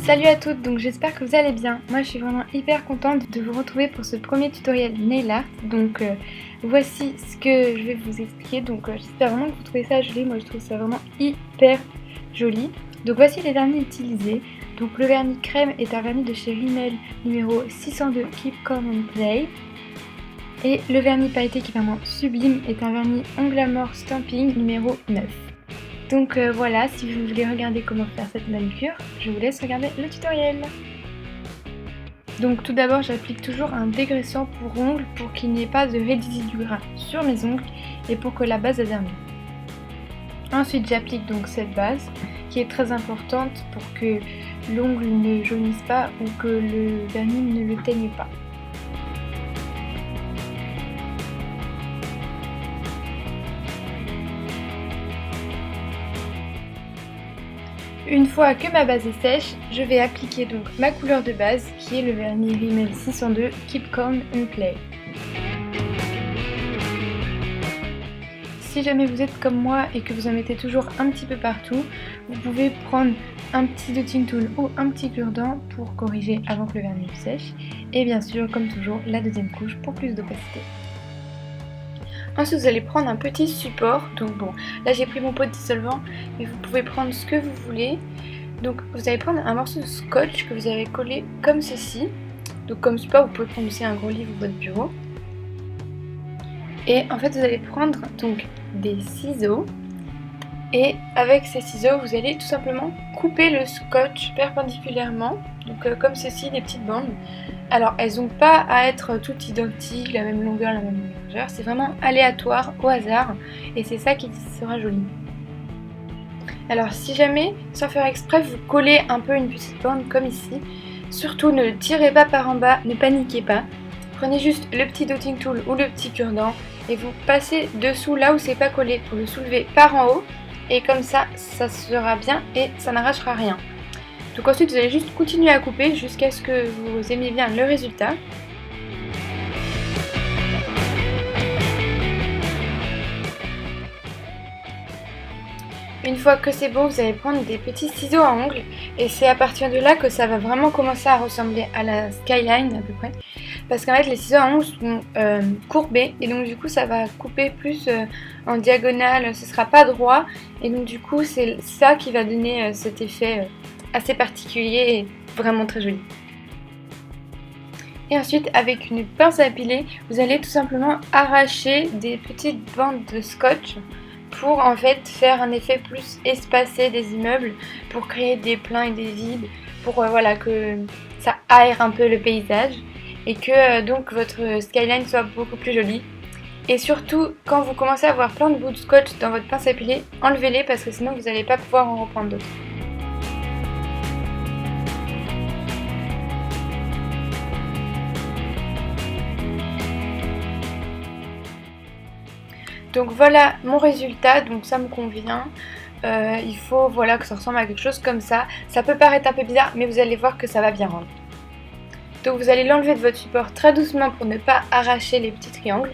Salut à toutes, donc j'espère que vous allez bien. Moi je suis vraiment hyper contente de vous retrouver pour ce premier tutoriel nail art. Donc voici ce que je vais vous expliquer. Donc j'espère vraiment que vous trouvez ça joli. Moi je trouve ça vraiment hyper joli. Donc voici les vernis utilisés. Donc le vernis crème est un vernis de chez Rimmel numéro 602 Keep Calm and Play. Et le vernis pailleté qui est vraiment sublime est un vernis Onglamour Stamping numéro 9. Donc voilà, si vous voulez regarder comment faire cette manucure, je vous laisse regarder le tutoriel. Donc tout d'abord, j'applique toujours un dégraissant pour ongles pour qu'il n'y ait pas de résidus gras sur mes ongles et pour que la base adhère mieux. Ensuite, j'applique donc cette base qui est très importante pour que l'ongle ne jaunisse pas ou que le vernis ne le teigne pas. Une fois que ma base est sèche, je vais appliquer donc ma couleur de base qui est le vernis Rimmel 602 Keep Calm and Play. Si jamais vous êtes comme moi et que vous en mettez toujours un petit peu partout, vous pouvez prendre un petit dotting tool ou un petit cure-dent pour corriger avant que le vernis sèche. Et bien sûr, comme toujours, la deuxième couche pour plus d'opacité. Ensuite, vous allez prendre un petit support. Donc bon, là j'ai pris mon pot de dissolvant, mais vous pouvez prendre ce que vous voulez. Donc vous allez prendre un morceau de scotch que vous avez collé comme ceci. Donc comme support, vous pouvez prendre aussi un gros livre ou votre bureau. Et en fait, vous allez prendre donc des ciseaux. Et avec ces ciseaux, vous allez tout simplement couper le scotch perpendiculairement. Donc comme ceci, des petites bandes. Alors elles n'ont pas à être toutes identiques, la même longueur, la même largeur, c'est vraiment aléatoire, au hasard, et c'est ça qui sera joli. Alors si jamais, sans faire exprès, vous collez un peu une petite bande comme ici, surtout ne tirez pas par en bas, ne paniquez pas. Prenez juste le petit dotting tool ou le petit cure-dent et vous passez dessous là où c'est pas collé pour le soulever par en haut, et comme ça sera bien et ça n'arrachera rien. Donc ensuite vous allez juste continuer à couper jusqu'à ce que vous aimiez bien le résultat. Une fois que c'est bon, vous allez prendre des petits ciseaux à ongles et c'est à partir de là que ça va vraiment commencer à ressembler à la skyline à peu près. Parce qu'en fait les ciseaux à ongles sont courbés et donc du coup ça va couper plus en diagonale, ce sera pas droit et donc du coup c'est ça qui va donner cet effet assez particulier et vraiment très joli. Et ensuite avec une pince à épiler, vous allez tout simplement arracher des petites bandes de scotch pour en fait faire un effet plus espacé des immeubles, pour créer des pleins et des vides, pour voilà que ça aère un peu le paysage et que donc votre skyline soit beaucoup plus jolie. Et surtout quand vous commencez à avoir plein de bouts de scotch dans votre pince à épiler, enlevez-les parce que sinon vous n'allez pas pouvoir en reprendre d'autres. Donc voilà mon résultat, donc ça me convient. Il faut voilà, que ça ressemble à quelque chose comme ça. Ça peut paraître un peu bizarre, mais vous allez voir que ça va bien rendre. Donc vous allez l'enlever de votre support très doucement pour ne pas arracher les petits triangles.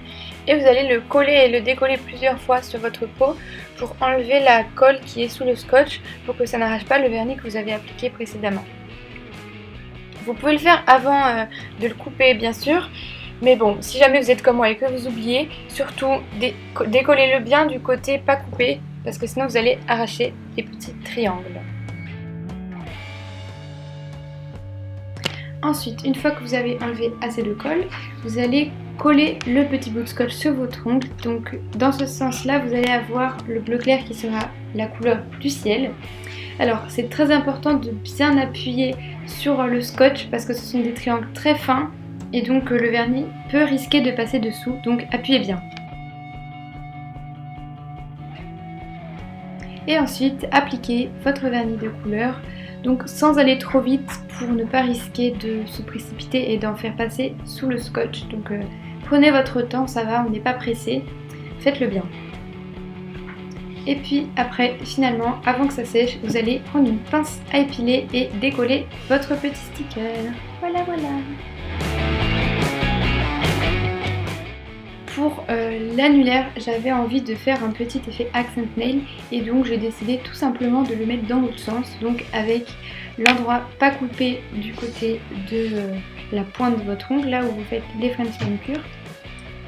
Et vous allez le coller et le décoller plusieurs fois sur votre peau pour enlever la colle qui est sous le scotch pour que ça n'arrache pas le vernis que vous avez appliqué précédemment. Vous pouvez le faire avant de le couper bien sûr. Mais bon, si jamais vous êtes comme moi et que vous oubliez, surtout décollez-le bien du côté pas coupé, parce que sinon vous allez arracher les petits triangles. Ensuite, une fois que vous avez enlevé assez de colle, vous allez coller le petit bout de scotch sur votre ongle. Donc dans ce sens-là, vous allez avoir le bleu clair qui sera la couleur du ciel. Alors c'est très important de bien appuyer sur le scotch parce que ce sont des triangles très fins. Et donc le vernis peut risquer de passer dessous, donc appuyez bien. Et ensuite, appliquez votre vernis de couleur, donc sans aller trop vite pour ne pas risquer de se précipiter et d'en faire passer sous le scotch. Donc prenez votre temps, ça va, on n'est pas pressé, faites-le bien. Et puis après, finalement, avant que ça sèche, vous allez prendre une pince à épiler et décoller votre petit sticker. Voilà, voilà. Pour l'annulaire, j'avais envie de faire un petit effet accent nail et donc j'ai décidé tout simplement de le mettre dans l'autre sens, donc avec l'endroit pas coupé du côté de la pointe de votre ongle, là où vous faites les French manicure.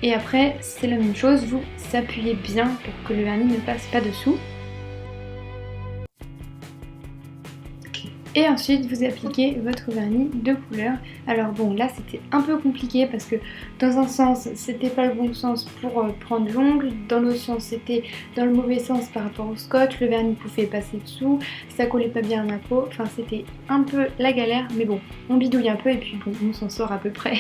Et après c'est la même chose, vous appuyez bien pour que le vernis ne passe pas dessous. Et ensuite vous appliquez votre vernis de couleur. Alors bon, là c'était un peu compliqué parce que dans un sens c'était pas le bon sens pour prendre l'ongle, dans l'autre sens c'était dans le mauvais sens par rapport au scotch, le vernis pouvait passer dessous, ça collait pas bien à ma peau, enfin c'était un peu la galère, mais bon, on bidouille un peu et puis bon, on s'en sort à peu près.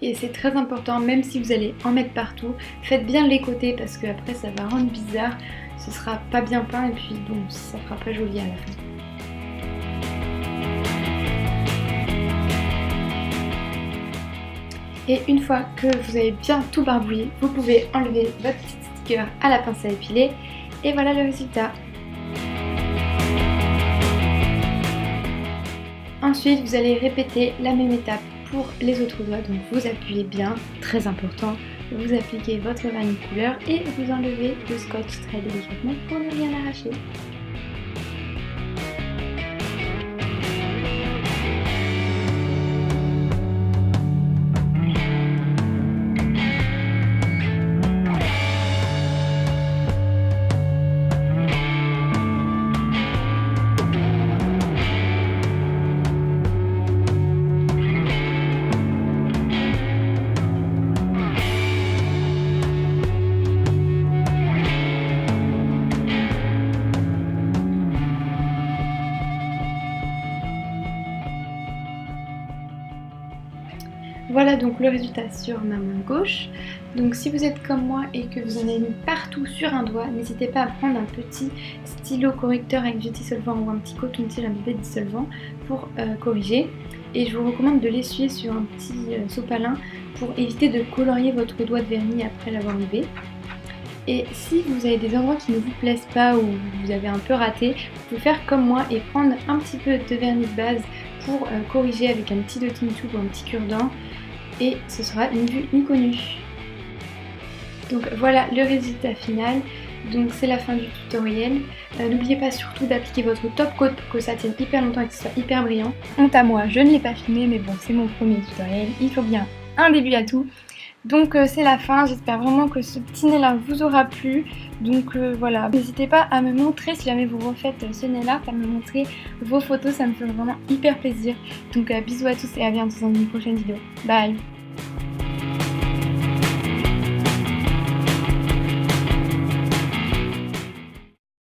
Et c'est très important, même si vous allez en mettre partout, faites bien les côtés parce que après ça va rendre bizarre, ce sera pas bien peint et puis bon, ça fera pas joli à la fin. Et une fois que vous avez bien tout barbouillé, vous pouvez enlever votre petit sticker à la pince à épiler et voilà le résultat. Ensuite, vous allez répéter la même étape pour les autres doigts, donc vous appuyez bien, très important, vous appliquez votre vernis couleur et vous enlevez le scotch très délicatement pour ne rien arracher. Voilà donc le résultat sur ma main gauche. Donc si vous êtes comme moi et que vous en avez mis partout sur un doigt, n'hésitez pas à prendre un petit stylo correcteur avec du dissolvant ou un petit coton-tige avec du dissolvant pour corriger. Et je vous recommande de l'essuyer sur un petit sopalin pour éviter de colorier votre doigt de vernis après l'avoir enlevé. Et si vous avez des endroits qui ne vous plaisent pas ou vous avez un peu raté, vous pouvez faire comme moi et prendre un petit peu de vernis de base pour corriger avec un petit dotting tube ou un petit cure-dent. Et ce sera une vue inconnue. Donc voilà le résultat final. Donc c'est la fin du tutoriel. N'oubliez pas surtout d'appliquer votre top coat pour que ça tienne hyper longtemps et que ce soit hyper brillant. Honte à moi, je ne l'ai pas filmé, mais bon, c'est mon premier tutoriel. Il faut bien un début à tout. Donc c'est la fin, j'espère vraiment que ce petit nez là vous aura plu. Donc voilà, n'hésitez pas à me montrer si jamais vous refaites ce nez là, à me montrer vos photos, ça me fait vraiment hyper plaisir. Donc bisous à tous et à bientôt dans une prochaine vidéo. Bye.